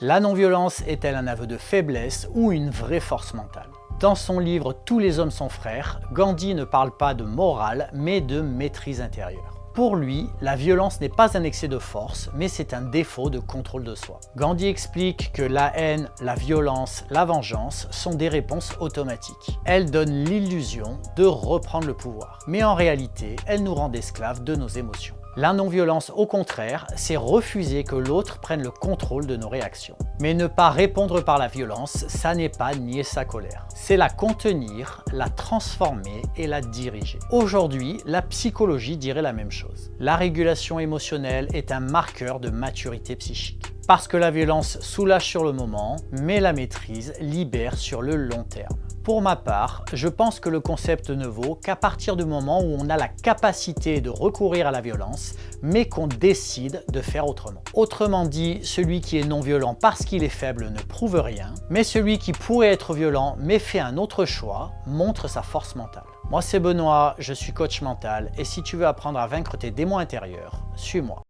La non-violence est-elle un aveu de faiblesse ou une vraie force mentale? Dans son livre « Tous les hommes sont frères », Gandhi ne parle pas de morale, mais de maîtrise intérieure. Pour lui, la violence n'est pas un excès de force, mais c'est un défaut de contrôle de soi. Gandhi explique que la haine, la violence, la vengeance sont des réponses automatiques. Elles donnent l'illusion de reprendre le pouvoir, mais en réalité, elles nous rendent esclaves de nos émotions. La non-violence, au contraire, c'est refuser que l'autre prenne le contrôle de nos réactions. Mais ne pas répondre par la violence, ça n'est pas nier sa colère. C'est la contenir, la transformer et la diriger. Aujourd'hui, la psychologie dirait la même chose. La régulation émotionnelle est un marqueur de maturité psychique. Parce que la violence soulage sur le moment, mais la maîtrise libère sur le long terme. Pour ma part, je pense que le concept ne vaut qu'à partir du moment où on a la capacité de recourir à la violence, mais qu'on décide de faire autrement. Autrement dit, celui qui est non violent parce qu'il est faible ne prouve rien, mais celui qui pourrait être violent mais fait un autre choix montre sa force mentale. Moi c'est Benoît, je suis coach mental et si tu veux apprendre à vaincre tes démons intérieurs, suis-moi.